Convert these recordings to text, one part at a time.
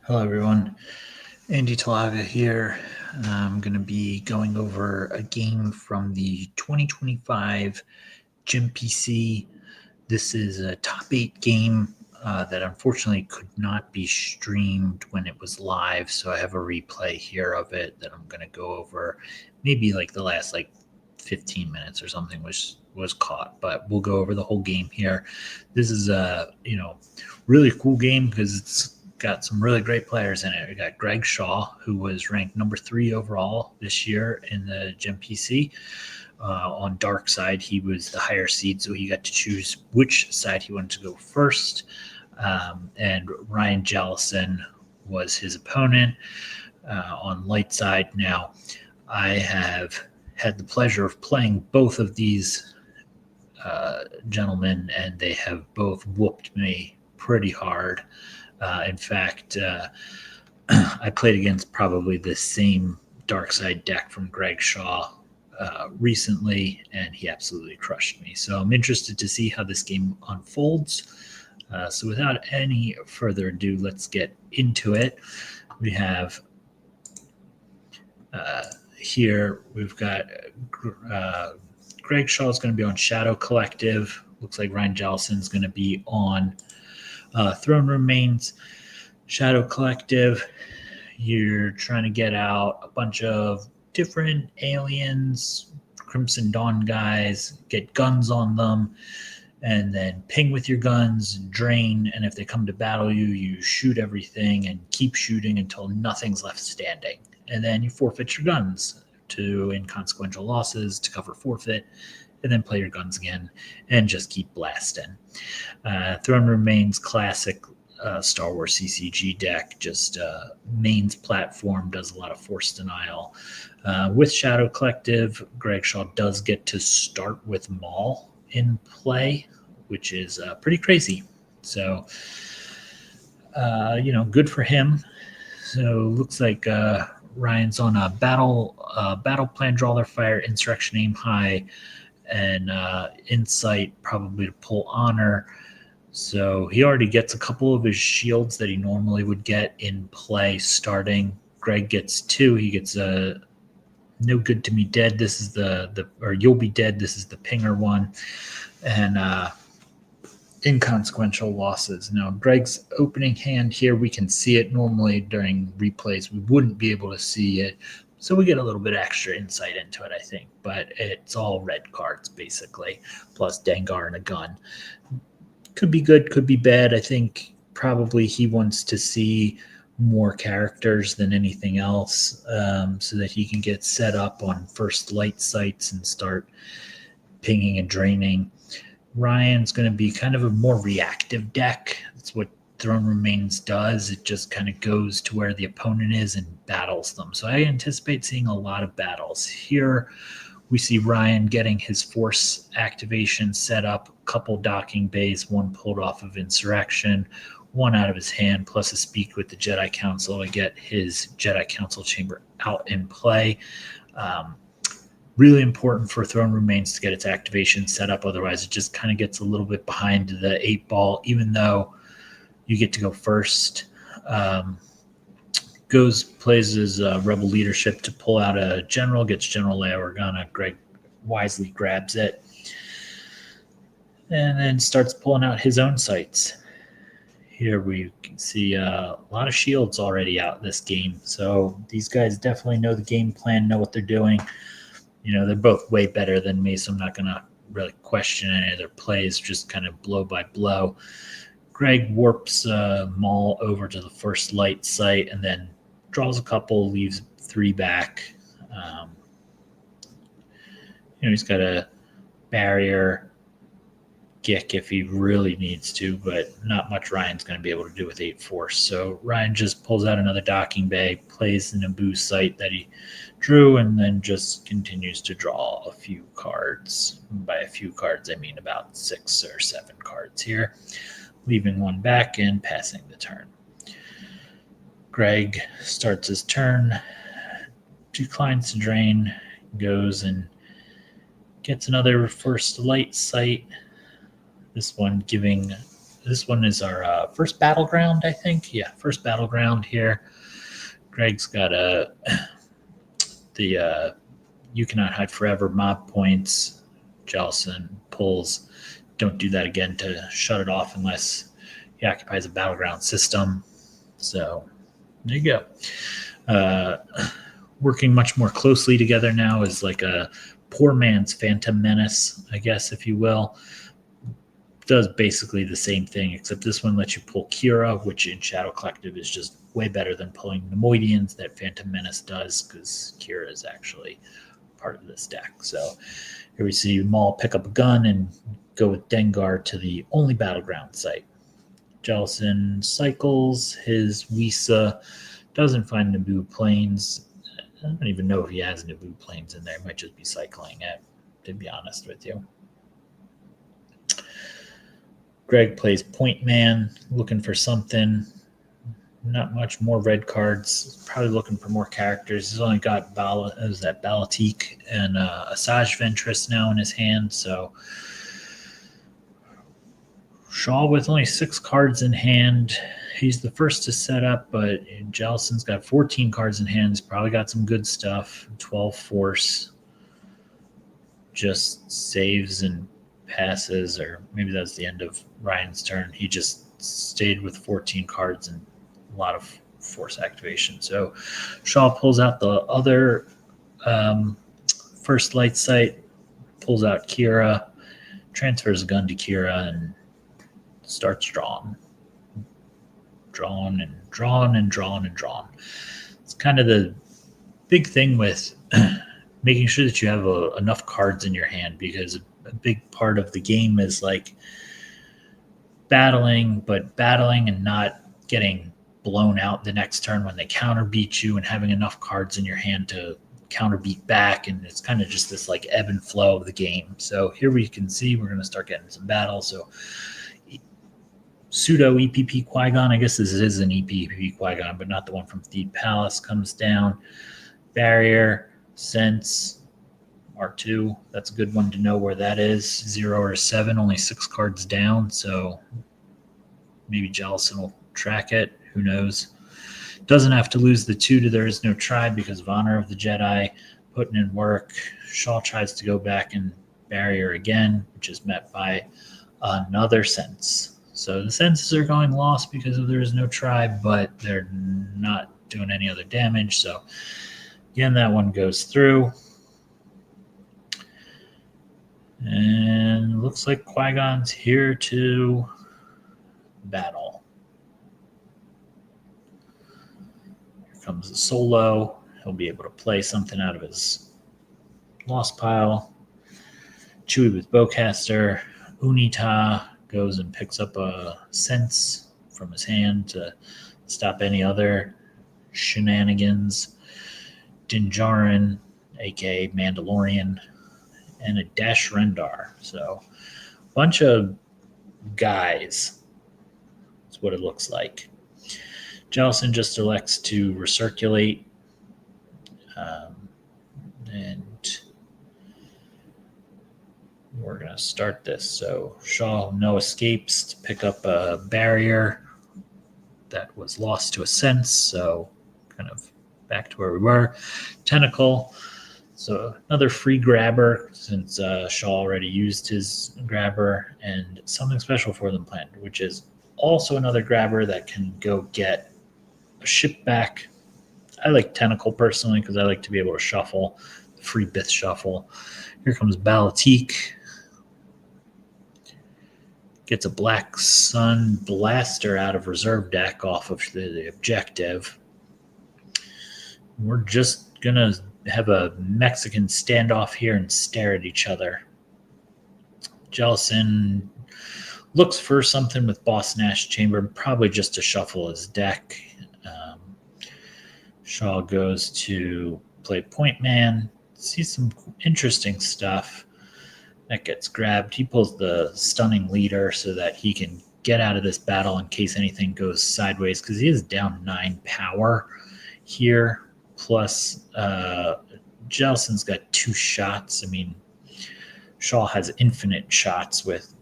Hello, everyone. Andy Talaga here. I'm going to be going over a game from the 2025 GEMPC. This is a top 8 game that unfortunately could not be streamed when it was live, so I have a replay here of it that I'm going to go over. Maybe like the last 15 minutes or something was caught, but we'll go over the whole game here. This is a really cool game because it's got some really great players in it. We got Greg Shaw, who was ranked number 3 overall this year in the GEMPC. On dark side, he was the higher seed, so he got to choose which side he wanted to go first. And Ryan Jellison was his opponent on light side. Now, I have had the pleasure of playing both of these gentlemen, and they have both whooped me pretty hard. In fact, I played against probably the same dark side deck from Greg Shaw recently, and he absolutely crushed me. So I'm interested to see how this game unfolds. So without any further ado, let's get into it. We have here, we've got Greg Shaw is going to be on Shadow Collective. Looks like Ryan Jellison is going to be on Throne Remains. Shadow Collective, you're trying to get out a bunch of different aliens, Crimson Dawn guys, get guns on them, and then ping with your guns, drain, and if they come to battle you, you shoot everything and keep shooting until nothing's left standing. And then you forfeit your guns to inconsequential losses to cover forfeit, and then play your guns again and just keep blasting. Throne Remains classic Star Wars CCG deck, just mains platform, does a lot of force denial. With Shadow Collective, Greg Shaw does get to start with Maul in play, which is pretty crazy. So, good for him. So looks like Ryan's on a battle plan, draw their fire, insurrection aim high, and insight probably to pull honor. So he already gets a couple of his shields that he normally would get in play starting. Greg gets 2. He gets a no good to me dead. This is the or you'll be dead. This is the pinger one. And inconsequential losses. Now, Greg's opening hand here, we can see it normally during replays. We wouldn't be able to see it. So we get a little bit extra insight into it, I think. But it's all red cards, basically, plus Dengar and a gun. Could be good, could be bad. I think probably he wants to see more characters than anything else, so that he can get set up on first light sites and start pinging and draining. Ryan's going to be kind of a more reactive deck. That's what Throne Remains does. It just kind of goes to where the opponent is and battles them. So I anticipate seeing a lot of battles. Here we see Ryan getting his force activation set up, a couple docking bays, one pulled off of Insurrection, one out of his hand, plus a speak with the Jedi Council to get his Jedi Council chamber out in play. Really important for Throne Remains to get its activation set up. Otherwise, it just kind of gets a little bit behind the 8-ball, even though you get to go first. Plays his Rebel leadership to pull out a general, gets General Leia Organa. Greg wisely grabs it and then starts pulling out his own sites. Here we can see a lot of shields already out this game. So these guys definitely know the game plan, know what they're doing. They're both way better than me, so I'm not going to really question any of their plays, just kind of blow by blow. Greg warps Maul over to the first light site and then draws a couple, leaves 3 back. He's got a barrier Gick if he really needs to, but not much Ryan's going to be able to do with 8 force. So Ryan just pulls out another docking bay, plays the Naboo site that he drew, and then just continues to draw a few cards. By a few cards, I mean about 6 or 7 cards here, leaving 1 back and passing the turn. Greg starts his turn, declines to drain, goes and gets another first light sight. This one giving this one is our first battleground, I think. Yeah, first battleground here. Greg's got the You Cannot Hide Forever mob points. Jellison pulls. Don't do that again to shut it off unless he occupies a battleground system. So there you go. Working much more closely together now is like a poor man's Phantom Menace, I guess, if you will. Does basically the same thing, except this one lets you pull Kira, which in Shadow Collective is just way better than pulling Nemoidians that Phantom Menace does, because Kira is actually part of this deck. So here we see Maul pick up a gun and go with Dengar to the only battleground site. Jellison cycles his Wisa, doesn't find Naboo planes. I don't even know if he has Naboo planes in there. He might just be cycling it, to be honest with you. Greg plays Point Man, looking for something. Not much more red cards. Probably looking for more characters. He's only got Balatique and Asajj Ventress now in his hand. So Shaw with only 6 cards in hand. He's the first to set up, but Jellison's got 14 cards in hand. He's probably got some good stuff. 12 force. Just saves and passes, or maybe that's the end of Ryan's turn. He just stayed with 14 cards and a lot of force activation. So Shaw pulls out the other first light sight, pulls out Kira, transfers a gun to Kira, and starts drawing. Drawn and drawn and drawn and drawn. It's kind of the big thing with making sure that you have enough cards in your hand, because a big part of the game is like battling and not getting blown out the next turn when they counter beat you, and having enough cards in your hand to counter beat back. And it's kind of just this like ebb and flow of the game. So here we can see we're going to start getting some battles. So pseudo EPP Qui-Gon, I guess this is an EPP Qui-Gon, but not the one from Theed Palace, comes down. Barrier, Sense, R2, that's a good one to know where that is. 0 or 7, only 6 cards down, so maybe Jellison will track it. Who knows? Doesn't have to lose the 2 to There Is No Tribe because of Honor of the Jedi, putting in work. Shaw tries to go back and Barrier again, which is met by another Sense. So the Senses are going lost because of There Is No Tribe, but they're not doing any other damage. So again, that one goes through. And looks like Qui-Gon's here to battle. Here comes the Solo. He'll be able to play something out of his lost pile. Chewie with Bowcaster. Unita goes and picks up a Sense from his hand to stop any other shenanigans. Din Djarin, aka Mandalorian, and a Dash Rendar. So a bunch of guys. That's what it looks like. Jellison just elects to recirculate. And we're going to start this. So Shaw, no escapes to pick up a barrier that was lost to a Sense. So kind of back to where we were. Tentacle. So another free grabber, since Shaw already used his grabber, and something special for them planned, which is also another grabber that can go get a ship back. I like Tentacle personally because I like to be able to shuffle, free Bith shuffle. Here comes Balatique. Gets a Black Sun Blaster out of reserve deck off of the objective. We're just going to have a Mexican standoff here and stare at each other. Jellison looks for something with Boss Nash Chamber, probably just to shuffle his deck. Shaw goes to play Point Man, sees some interesting stuff that gets grabbed. He pulls the Stunning Leader so that he can get out of this battle in case anything goes sideways, because he is down 9 power here. Plus, Jellison's got 2 shots. I mean, Shaw has infinite shots with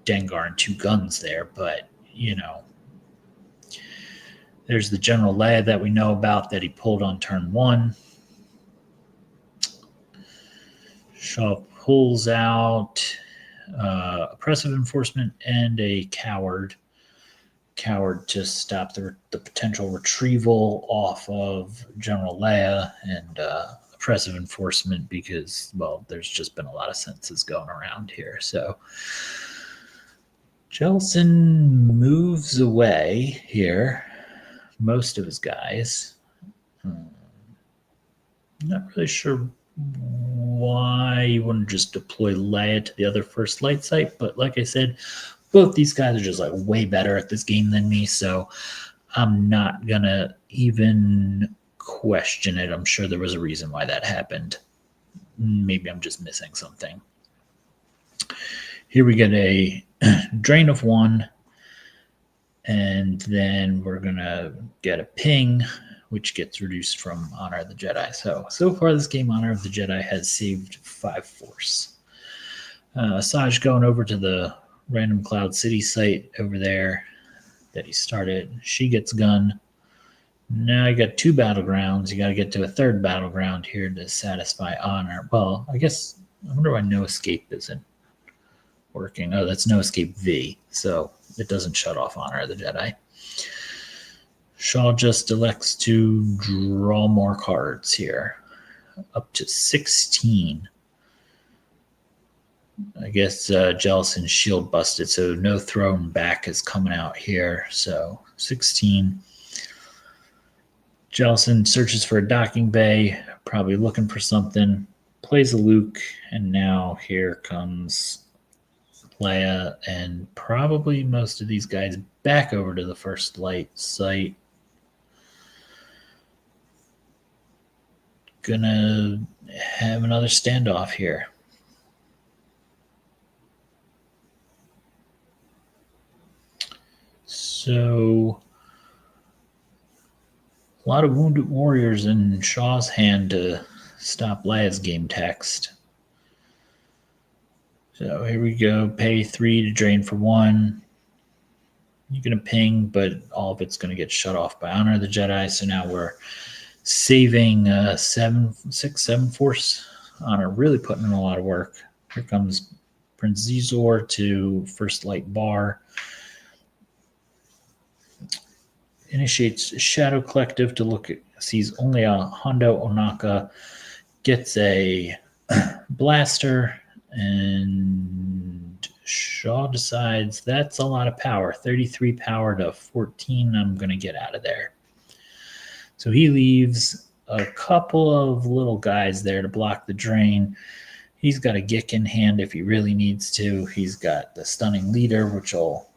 Dengar and 2 guns there, but, there's the General Leia that we know about that he pulled on turn 1. Shaw pulls out oppressive enforcement and a coward. Coward to stop the potential retrieval off of General Leia, and oppressive enforcement because, well, there's just been a lot of senses going around here. So Jellison moves away here, most of his guys. Not really sure why you wouldn't just deploy Leia to the other first light site, but like I said, both these guys are just like way better at this game than me, so I'm not gonna even question it. I'm sure there was a reason why that happened. Maybe I'm just missing something. Here we get a drain of 1, and then we're gonna get a ping, which gets reduced from Honor of the Jedi. So far this game, Honor of the Jedi has saved 5 force. Asajj going over to the Random Cloud City site over there that he started. She gets gun. Now you got 2 battlegrounds. You got to get to a 3rd battleground here to satisfy Honor. Well, I wonder why No Escape isn't working. Oh, that's No Escape V, so it doesn't shut off Honor of the Jedi. Shaw just elects to draw more cards here, up to 16. I guess Jellison's shield busted, so no thrown back is coming out here. So 16. Jellison searches for a docking bay, probably looking for something, plays a Luke, and now here comes Leia and probably most of these guys back over to the first light site. Gonna have another standoff here. So a lot of wounded warriors in Shaw's hand to stop Leia's game text. So here we go. Pay 3 to drain for 1. You're going to ping, but all of it's going to get shut off by Honor of the Jedi. So now we're saving 7 force. Honor really putting in a lot of work. Here comes Prince Zizor to first light bar. Initiates Shadow Collective to look at, sees only a Hondo Onaka, gets a blaster, and Shaw decides that's a lot of power. 33 power to 14. I'm going to get out of there. So he leaves a couple of little guys there to block the drain. He's got a Gick in hand if he really needs to. He's got the Stunning Leader, which will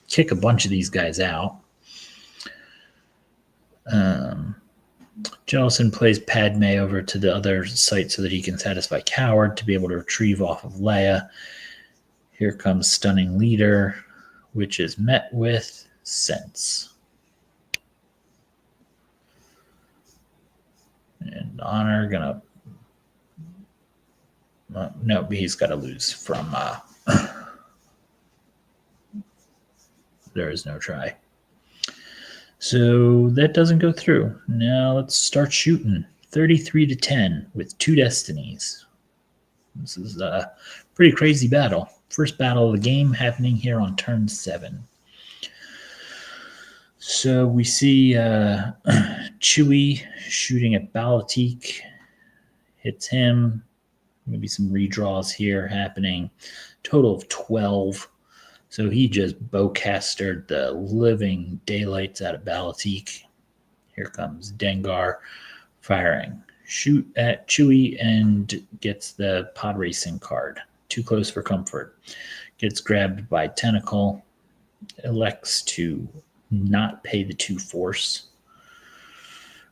kick a bunch of these guys out. Jellison plays Padme over to the other site so that he can satisfy Coward to be able to retrieve off of Leia. Here comes Stunning Leader, which is met with Sense. And Honor gonna... no, he's got to lose from... there is no try. So that doesn't go through. Now let's start shooting. 33 to 10 with 2 destinies. This is a pretty crazy battle. First battle of the game happening here on turn 7. So we see Chewie shooting at Balatik. Hits him. Maybe some redraws here happening. Total of 12. So he just bowcastered the living daylights out of Balatik. Here comes Dengar firing. Shoot at Chewie and gets the pod racing card. Too close for comfort. Gets grabbed by Tentacle. Elects to not pay the 2 force.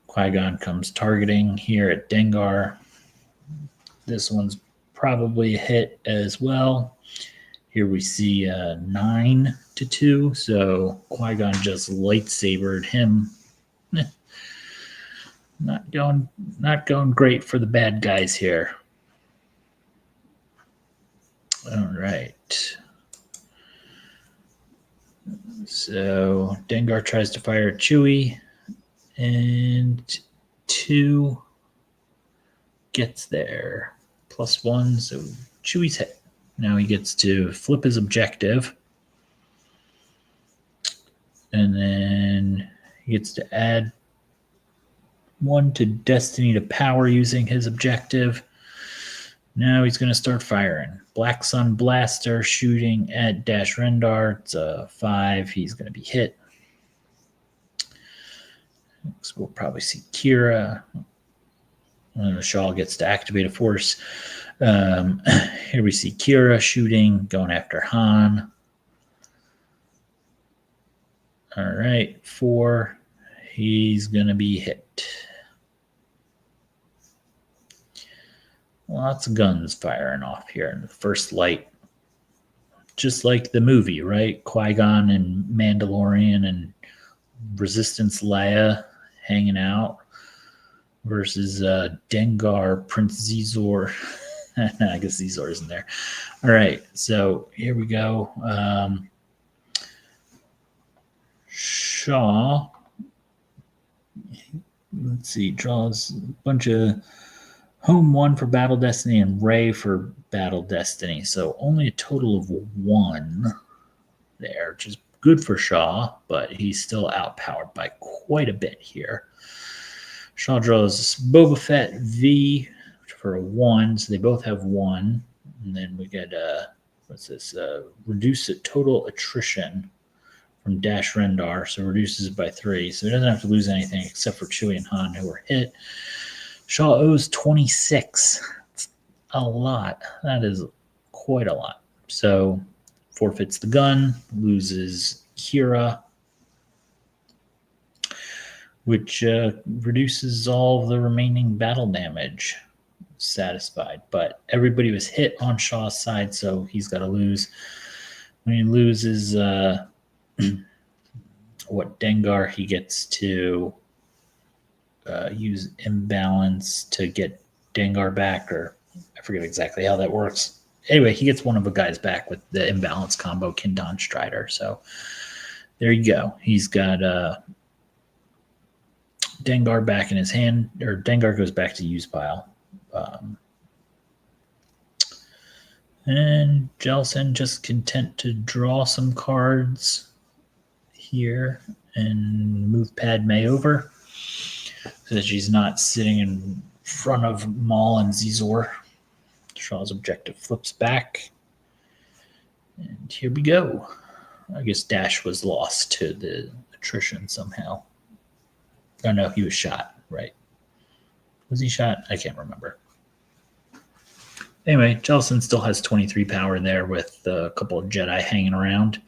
Qui-Gon comes targeting here at Dengar. This one's probably a hit as well. Here we see 9 to 2, so Qui-Gon just lightsabered him. Not going great for the bad guys here. All right. So Dengar tries to fire Chewie, and 2 gets there. +1, so Chewie's hit. Now he gets to flip his objective. And then he gets to add 1 to Destiny to power using his objective. Now he's going to start firing. Black Sun Blaster shooting at Dash Rendar. It's a 5. He's going to be hit. Next, we'll probably see Kira. Shaw gets to activate a force. Here we see Kira shooting, going after Han. All right, 4. He's going to be hit. Lots of guns firing off here in the first light. Just like the movie, right? Qui-Gon and Mandalorian and Resistance Leia hanging out versus Dengar, Prince Zizor. I guess Zizor isn't there. All right, so here we go. Shaw, let's see, draws a bunch of home 1 for Battle Destiny and Rey for Battle Destiny. So only a total of 1 there, which is good for Shaw, but he's still outpowered by quite a bit here. Shaw draws Boba Fett V for a 1, so they both have 1. And then we get, what's this? Reduce the total attrition from Dash Rendar, so reduces it by 3. So he doesn't have to lose anything except for Chewie and Han, who were hit. Shaw owes 26. That's a lot. That is quite a lot. So forfeits the gun, loses Kira, which reduces all the remaining battle damage. Satisfied, but everybody was hit on Shaw's side, so he's got to lose. When he loses Dengar, he gets to use imbalance to get Dengar back, or I forget exactly how that works. Anyway, he gets one of the guys back with the imbalance combo, Kindon Strider. So there you go. He's got Dengar back in his hand, or Dengar goes back to use pile. And Jellison just content to draw some cards here and move Padme over so that she's not sitting in front of Maul and Zizor. Shaw's objective flips back. And here we go. I guess Dash was lost to the attrition somehow. Oh no, he was shot, right? Was he shot? I can't remember. Anyway, Jellison still has 23 power there with a couple of Jedi hanging around.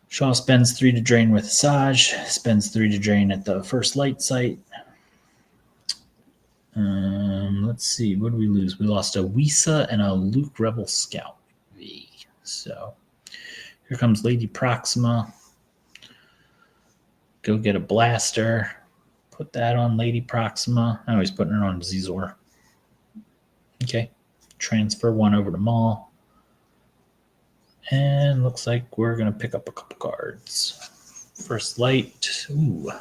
Shaw spends 3 to drain with Asajj, spends 3 to drain at the first light site. Let's see, what did we lose? We lost a Wisa and a Luke Rebel Scout V. So here comes Lady Proxima. Go get a blaster. Put that on Lady Proxima. Oh, he's putting it on Zizor. Okay, transfer 1 over to Maul. And looks like we're going to pick up a couple cards. First light. Ooh,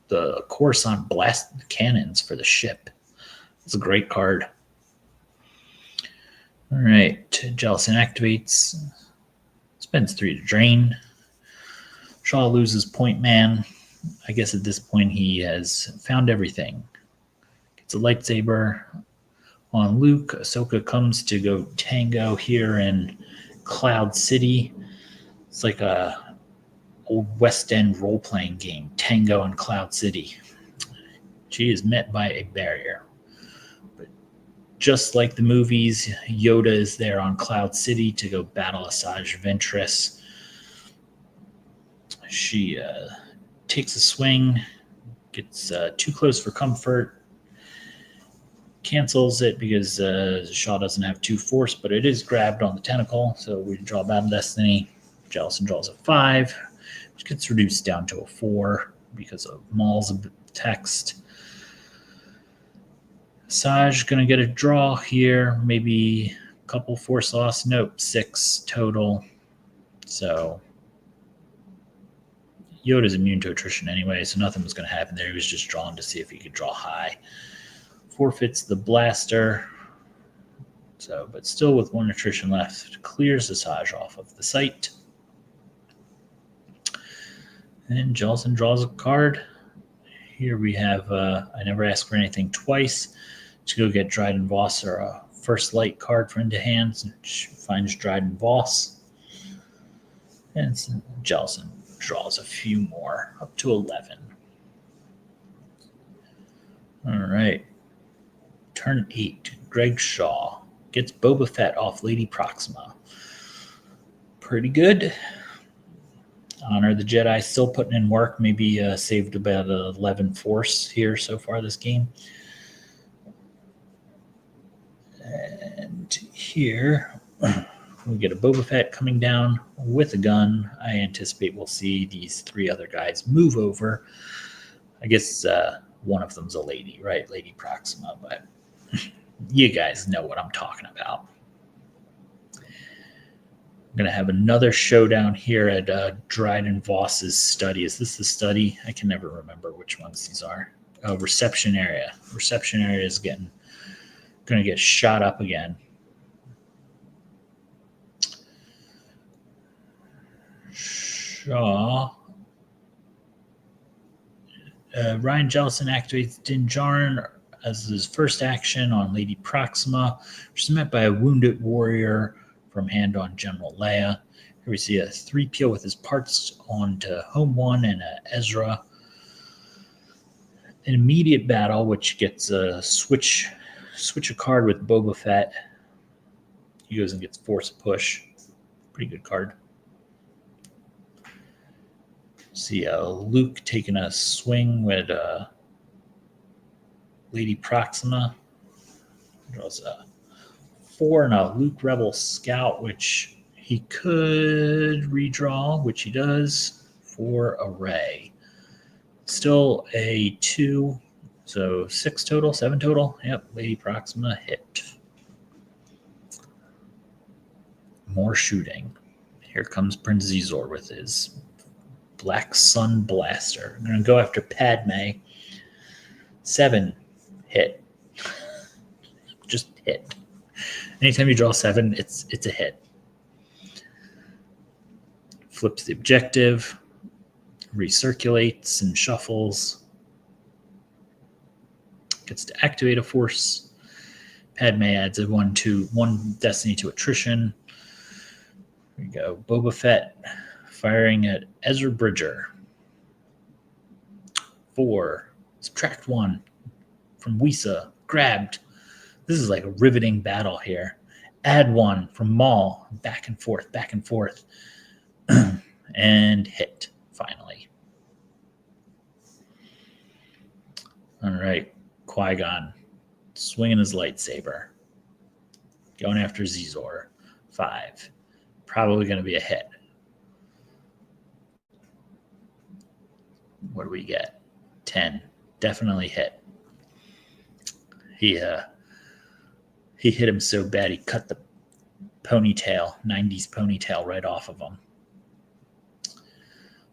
the Coruscant blast cannons for the ship. It's a great card. All right, Jellison activates. Spends 3 to drain. Shaw loses Point Man. I guess at this point he has found everything. Gets a lightsaber on Luke. Ahsoka comes to go tango here in Cloud City. It's like a old West End role-playing game, Tango in Cloud City. She is met by a barrier. But just like the movies, Yoda is there on Cloud City to go battle Asajj Ventress. She takes a swing, gets too close for comfort, cancels it because Shaw doesn't have 2 force, but it is grabbed on the tentacle. So we draw Battle Destiny. Jellison draws a 5, which gets reduced down to a 4 because of Maul's text. Asajj going to get a draw here, maybe a couple force loss. Nope, 6 total. So Yoda's immune to attrition anyway, so nothing was going to happen there. He was just drawing to see if he could draw high. Forfeits the blaster. So, but still with 1 attrition left, clears Asajj off of the site. And Jellison draws a card. Here we have, I never ask for anything twice. To go get Dryden Voss or a first light card for into hands, which finds Dryden Voss. And Jellison draws a few more, up to 11. All right. Turn 8, Greg Shaw gets Boba Fett off Lady Proxima. Pretty good. Honor the Jedi, still putting in work. Maybe saved about 11 Force here so far this game. And here we get a Boba Fett coming down with a gun. I anticipate we'll see these 3 other guys move over. I guess one of them's a lady, right? Lady Proxima, but you guys know what I'm talking about. I'm going to have another showdown here at Dryden Voss's study. Is this the study? I can never remember which ones these are. Oh, reception area. Reception area is going to get shot up again. Shaw. Ryan Jellison activates Din Djarin as his first action on Lady Proxima, which is met by a wounded warrior from hand on General Leia. Here we see a 3PO with his parts onto Home 1 and Ezra. An immediate battle, which gets a switch a card with Boba Fett. He goes and gets Force Push. Pretty good card. See Luke taking a swing with Lady Proxima. Draws a 4 and a Luke Rebel Scout, which he could redraw, which he does for a Rey. Still a 2, so 6 total, 7 total. Yep, Lady Proxima hit. More shooting. Here comes Prince Xizor with his Black Sun Blaster. I'm going to go after Padme. 7, hit. Just hit. Anytime you draw 7, it's a hit. Flips the objective, recirculates and shuffles. Gets to activate a force. Padme adds a 1 destiny to attrition. Here we go. Boba Fett firing at Ezra Bridger. 4. Subtract 1 from Wisa. Grabbed. This is like a riveting battle here. Add 1 from Maul. Back and forth, back and forth. And hit, finally. All right. Qui-Gon swinging his lightsaber. Going after Xizor. 5. Probably going to be a hit. What do we get? 10. Definitely hit. He hit him so bad he cut the ponytail, 90s ponytail right off of him.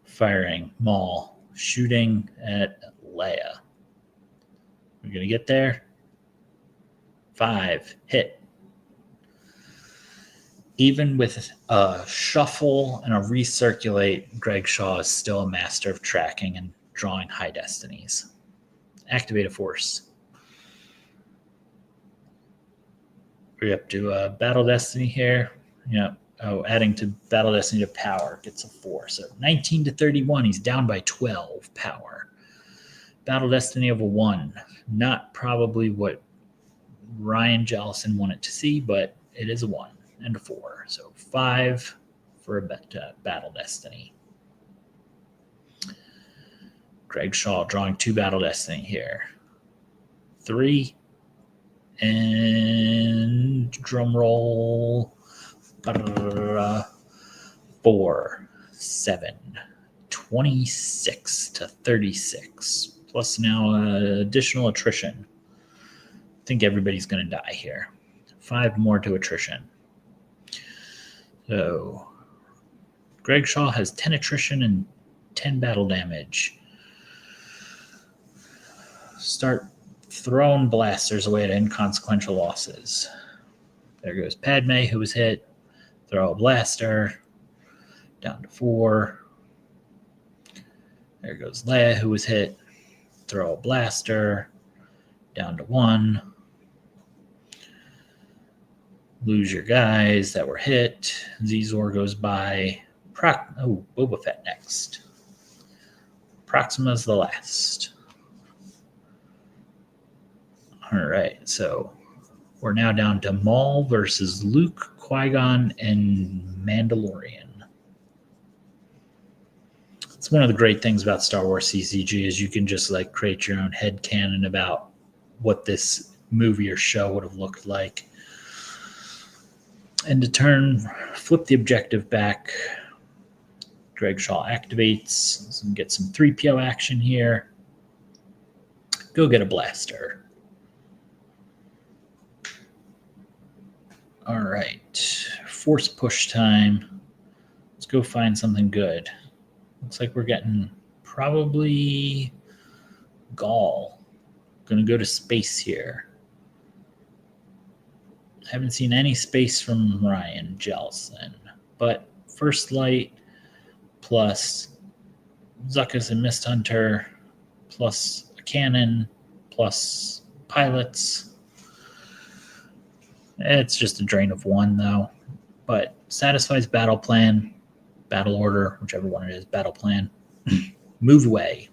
Firing Maul, shooting at Leia. We're going to get there. 5, hit. Even with a shuffle and a recirculate, Greg Shaw is still a master of tracking and drawing high destinies. Activate a force. We're up to Battle Destiny here. Yeah. Oh, adding to Battle Destiny to power gets a 4. So 19 to 31, he's down by 12 power. Battle Destiny of a 1. Not probably what Ryan Jellison wanted to see, but it is a 1 and a 4. So 5 for a Battle Destiny. Greg Shaw drawing 2 Battle Destiny here. 3. And drum roll. 4, 7, 26 to 36. Plus now additional attrition. I think everybody's going to die here. 5 more to attrition. So Greg Shaw has 10 attrition and 10 battle damage. Start throwing blasters away at inconsequential losses. There goes Padme, who was hit. Throw a blaster. Down to 4. There goes Leia, who was hit. Throw a blaster. Down to 1. Lose your guys that were hit. Zizor goes by. Boba Fett next. Proxima's the last. All right, so we're now down to Maul versus Luke, Qui-Gon, and Mandalorian. It's one of the great things about Star Wars CCG is you can just like create your own headcanon about what this movie or show would have looked like. And to turn, flip the objective back. Greg Shaw activates. Let's get some 3PO action here. Go get a blaster. All right. Force push time. Let's go find something good. Looks like we're getting probably Gaul. Going to go to space here. Haven't seen any space from Ryan Jellison. But First Light plus Zuckuss and Mist Hunter plus a cannon plus pilots. It's just a drain of 1, though. But satisfies battle plan, battle order, whichever one it is, battle plan. Move away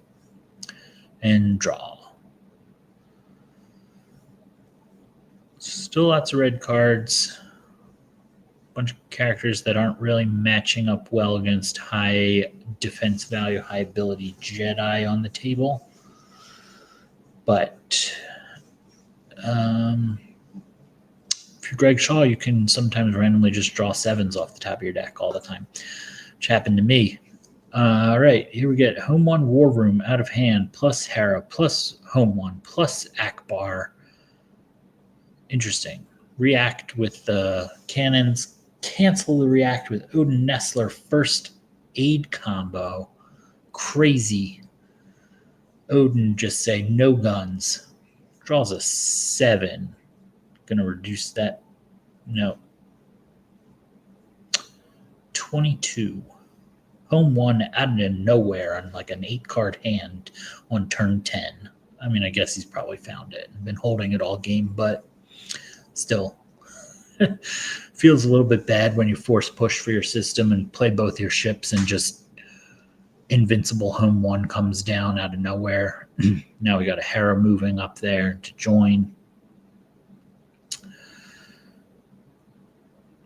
and draw. Still lots of red cards. Bunch of characters that aren't really matching up well against high defense value, high ability Jedi on the table. But if you're Greg Shaw, you can sometimes randomly just draw 7s off the top of your deck all the time, which happened to me. All right, here we get Home 1 War Room out of hand, plus Hera, plus Home 1, plus Akbar. Interesting. React with the cannons. Cancel the react with Odin Nestler first aid combo. Crazy. Odin just say no guns. Draws a 7. Gonna reduce that. No. 22. Home 1 out of nowhere on like an 8-card hand on turn 10. I mean, I guess he's probably found it and been holding it all game, but still feels a little bit bad when you force push for your system and play both your ships and just invincible Home 1 comes down out of nowhere. Now we got a Hera moving up there to join.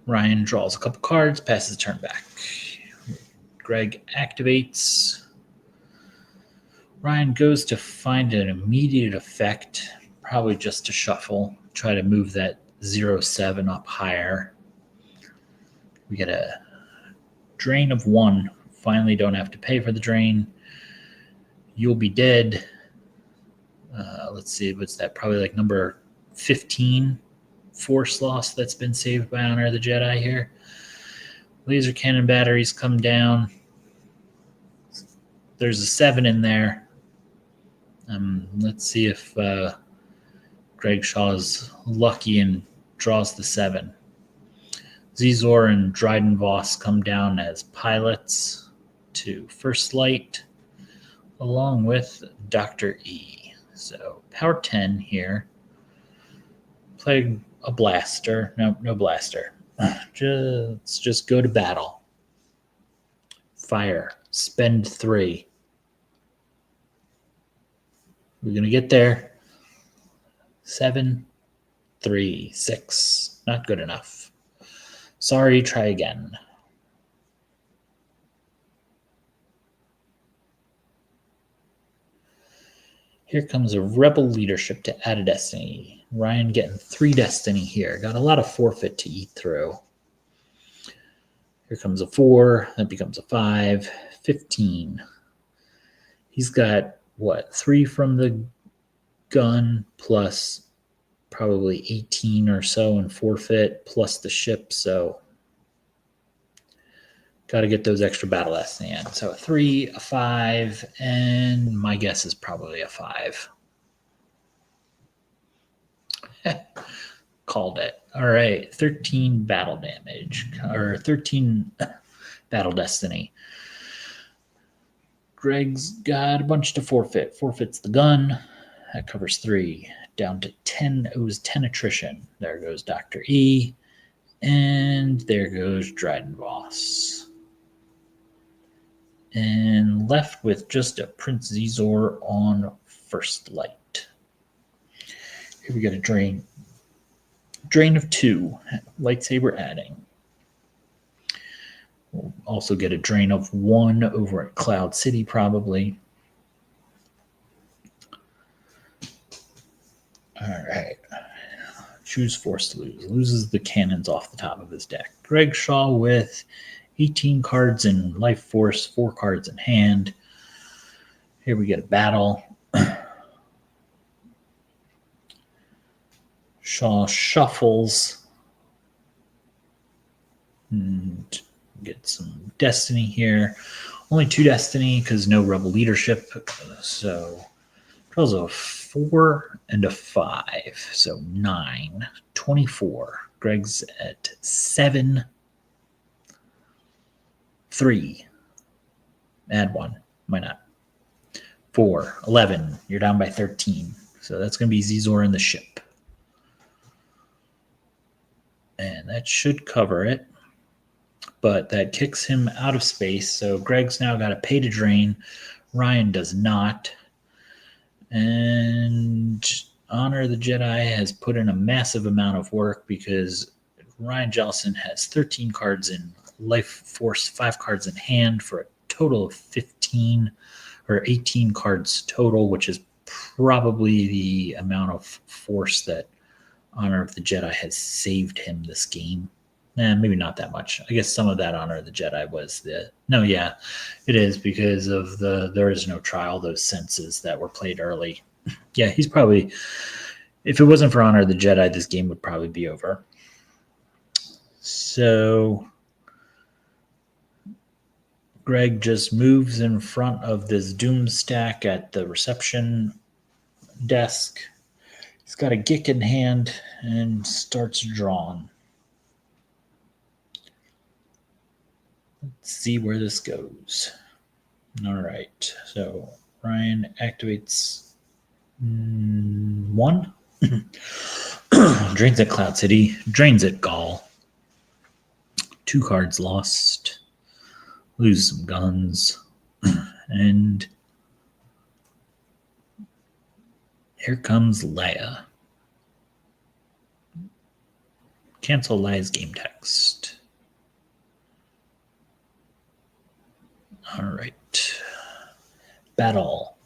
Ryan draws a couple cards, passes the turn back. Greg activates. Ryan goes to find an immediate effect, probably just to shuffle, try to move that 0-7 up higher. We get a drain of 1. Finally don't have to pay for the drain. You'll be dead. Let's see, what's that? Probably like number 15 force loss that's been saved by Honor of the Jedi here. Laser cannon batteries come down. There's a 7 in there. Let's see if Greg Shaw's lucky and draws the 7. Zizor and Dryden Voss come down as pilots to First Light, along with Dr. E. So power 10 here. Play a blaster. No blaster. Let's just go to battle. Fire. Spend 3. We're going to get there. 7, 3, 6. Not good enough. Sorry, try again. Here comes a Rebel leadership to add a destiny. Ryan getting 3 destiny here. Got a lot of forfeit to eat through. Here comes a 4. That becomes a 5. 15. He's got, 3 from the gun plus probably 18 or so in forfeit plus the ship. So Got to get those extra battle destiny in. So a 3, a 5, and my guess is probably a 5. Called it. All right, 13 battle damage, or 13 battle destiny. Greg's got a bunch to forfeit. Forfeits the gun. That covers 3. Down to 10. It was 10 attrition. There goes Dr. E. And there goes Dryden Voss. And left with just a Prince Zizor on first light. Here we got a drain. Drain of 2. Lightsaber adding. We'll also get a drain of 1 over at Cloud City, probably. All right. Choose force to lose. Loses the cannons off the top of his deck. Greg Shaw with 18 cards in life force, 4 cards in hand. Here we get a battle. Shaw shuffles. And get some destiny here. Only 2 destiny because no rebel leadership. So draws a 4 and a 5. So 9, 24. Greg's at 7, 3. Add 1. Why not? 4, 11. You're down by 13. So that's going to be Zizor in the ship. And that should cover it. But that kicks him out of space. So Greg's now got to pay to drain. Ryan does not. And Honor of the Jedi has put in a massive amount of work because Ryan Jellison has 13 cards in life force, 5 cards in hand for a total of 15 or 18 cards total, which is probably the amount of force that Honor of the Jedi has saved him this game. Maybe not that much. I guess some of that Honor of the Jedi was it is because of there is no trial, those senses that were played early. Yeah, he's probably, if it wasn't for Honor of the Jedi, this game would probably be over. So Greg just moves in front of this Doom stack at the reception desk. He's got a Gick in hand and starts drawing. Let's see where this goes. All right. So Ryan activates 1. Drains at Cloud City. Drains at Gaul. 2 cards lost. Lose some guns. And here comes Leia. Cancel Leia's game text. All right. Battle.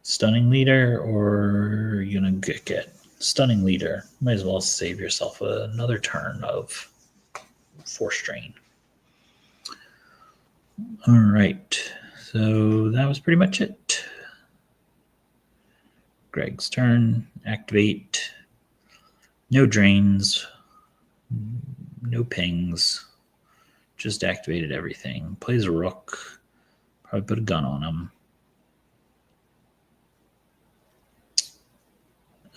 Stunning leader, or are you going to get stunning leader? Might as well save yourself another turn of force strain. All right. So that was pretty much it. Greg's turn. Activate. No drains. No pings. Just activated everything. Plays a rook. Probably put a gun on him.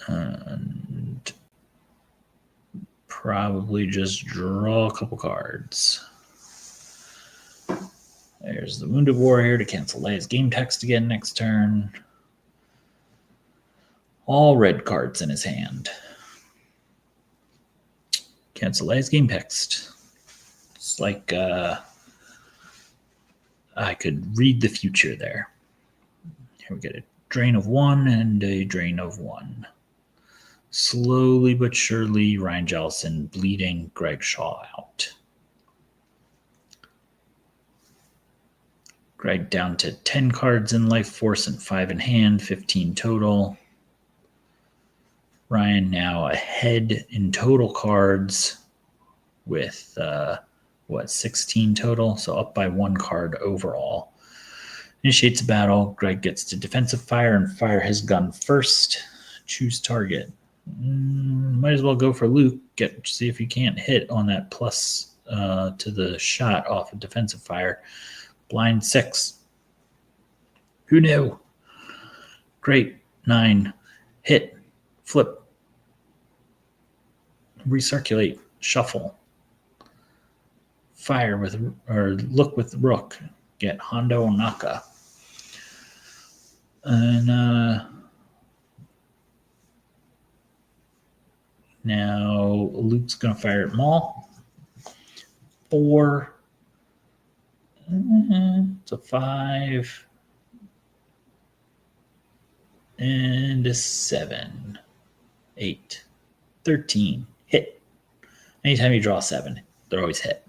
And probably just draw a couple cards. There's the Wounded Warrior to cancel Leia's game text again next turn. All red cards in his hand. Cancel Leia's game text. It's like I could read the future there. Here we get a drain of 1 and a drain of 1. Slowly but surely, Ryan Jellison bleeding Greg Shaw out. Greg down to 10 cards in life force and 5 in hand, 15 total. Ryan now ahead in total cards with 16 total, so up by 1 card overall. Initiates a battle. Greg gets to defensive fire and fire his gun first. Choose target. Might as well go for Luke. See if you can't hit on that plus to the shot off of defensive fire. Blind 6. Who knew? Great. 9. Hit. Flip. Recirculate. Shuffle. Fire with, or look with rook. Get Hondo Naka. And now Luke's going to fire at Maul. 4. It's a 5. And a 7. 8. 13. Hit. Anytime you draw 7, they're always hit.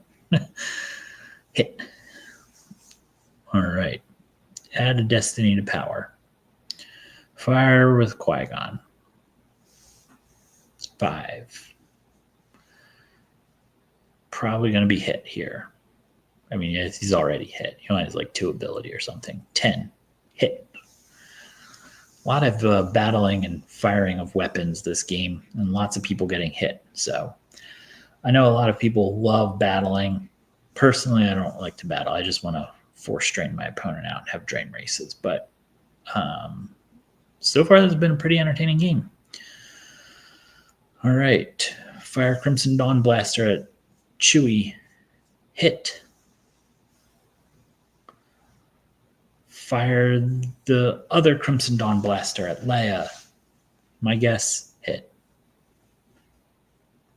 Hit. All right. Add a destiny to power. Fire with Qui-Gon. 5. Probably going to be hit here. I mean, he's already hit. He only has like 2 ability or something. 10. Hit. A lot of battling and firing of weapons this game, and lots of people getting hit. So I know a lot of people love battling. Personally, I don't like to battle. I just want to force drain my opponent out and have drain races. But so far, this has been a pretty entertaining game. All right. Fire Crimson Dawn Blaster at Chewie. Hit. Fire the other Crimson Dawn Blaster at Leia. My guess, hit.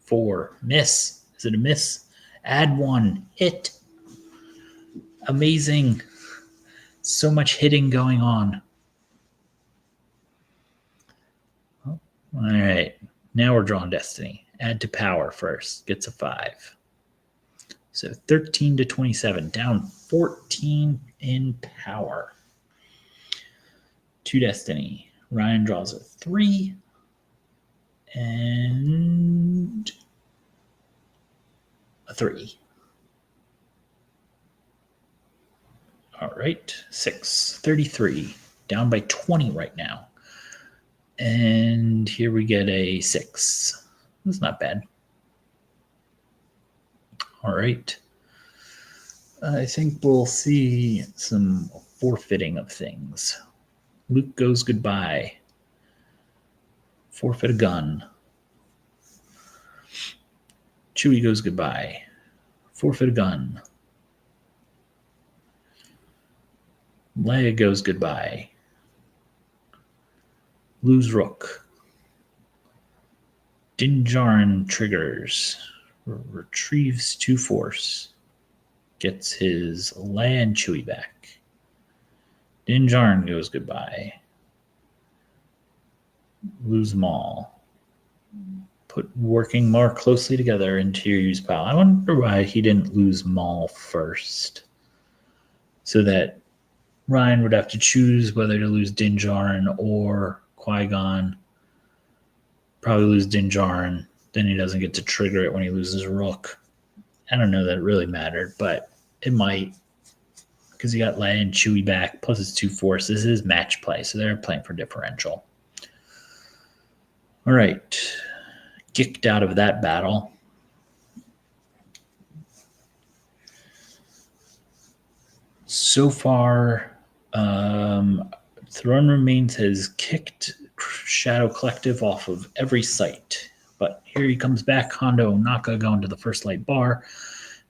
4. Miss. Is it a miss? Add 1. Hit. Amazing. So much hitting going on. All right. Now we're drawing destiny. Add to power first. Gets a 5. So 13 to 27. Down 14 in power. 2 destiny. Ryan draws a 3. And a 3. All right. 6. 33. Down by 20 right now. And here we get a 6. That's not bad. All right. I think we'll see some forfeiting of things. Luke goes goodbye. Forfeit a gun. Chewie goes goodbye. Forfeit a gun. Leia goes goodbye. Lose rook. Din Djarin triggers. Retrieves 2 force. Gets his Leia and Chewie back. Din Djarin goes goodbye. Lose Maul. Put working more closely together into your use pile. I wonder why he didn't lose Maul first. So that Ryan would have to choose whether to lose Din Djarin or Qui-Gon. Probably lose Din Djarin. Then he doesn't get to trigger it when he loses Rook. I don't know that it really mattered, but it might. Because you got Leia and Chewie back, plus it's 2 force. This is match play, so they're playing for differential. All right. Kicked out of that battle. So far, Throne Remains has kicked Shadow Collective off of every site. But here he comes back, Hondo Naka going to the first light bar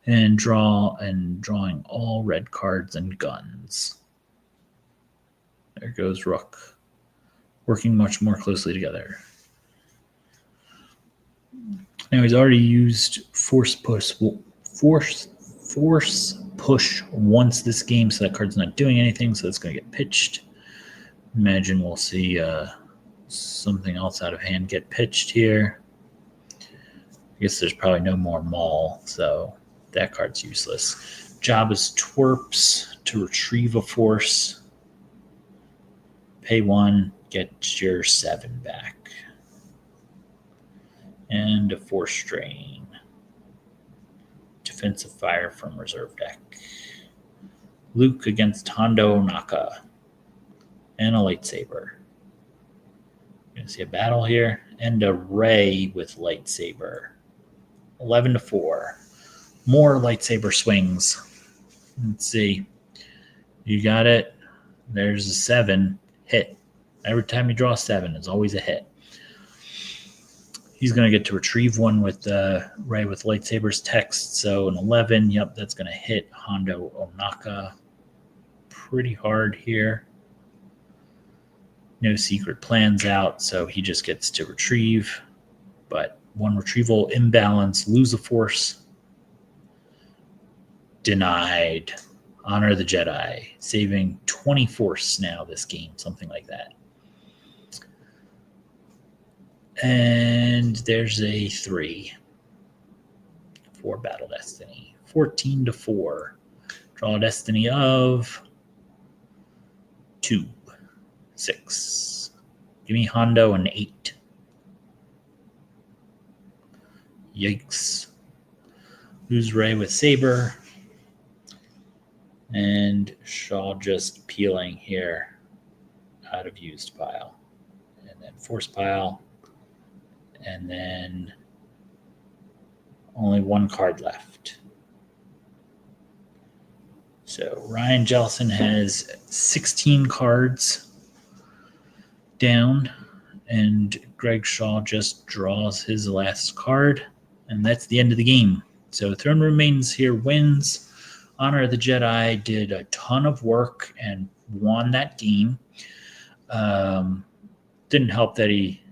and drawing all red cards and guns. There goes Rook. Working much more closely together. Now he's already used force push once this game, so that card's not doing anything, so it's going to get pitched. Imagine we'll see something else out of hand get pitched here. I guess there's probably no more Maul, so that card's useless. Jabba's Twerps to retrieve a force. Pay 1, get your 7 back. And a force drain. Defensive fire from reserve deck. Luke against Hondo Naka. And a lightsaber. You're going to see a battle here. And a Rey with lightsaber. 11 to 4. more lightsaber swings. Let's see. You got it. There's a 7 hit. Every time you draw a 7, it's always a hit. He's going to get to retrieve one with Ray with lightsabers text. So an 11. Yep, that's going to hit Hondo Onaka pretty hard here. No secret plans out, so he just gets to retrieve. But one retrieval imbalance, lose a force. Denied. Honor the Jedi, saving 20 force now this game, something like that. And there's a 3 for Battle Destiny. 14-4. Draw a destiny of 2. 6. Give me Hondo an 8. Yikes. Lose Ray with Saber. And Shaw just peeling here out of used pile. And then force pile. And then only 1 card left. So Ryan Jellison has 16 cards down, and Greg Shaw just draws his last card, and that's the end of the game. So Throne Remains here wins. Honor of the Jedi did a ton of work and won that game. Didn't help that he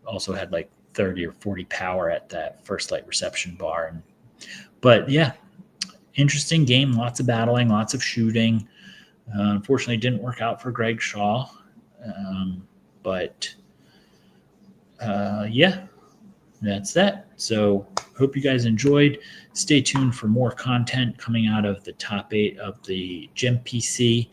also had like 30 or 40 power at that first light reception bar. But yeah, interesting game, lots of battling, lots of shooting. Unfortunately, it didn't work out for Greg Shaw. But yeah, that's that. So hope you guys enjoyed. Stay tuned for more content coming out of the top 8 of the GEMPC.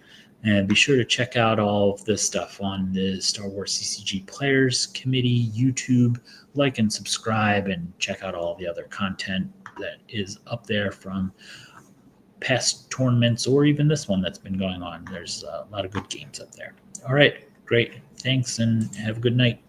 And be sure to check out all of this stuff on the Star Wars CCG Players Committee YouTube. Like and subscribe, and check out all the other content that is up there from past tournaments or even this one that's been going on. There's a lot of good games up there. All right, great. Thanks, and have a good night.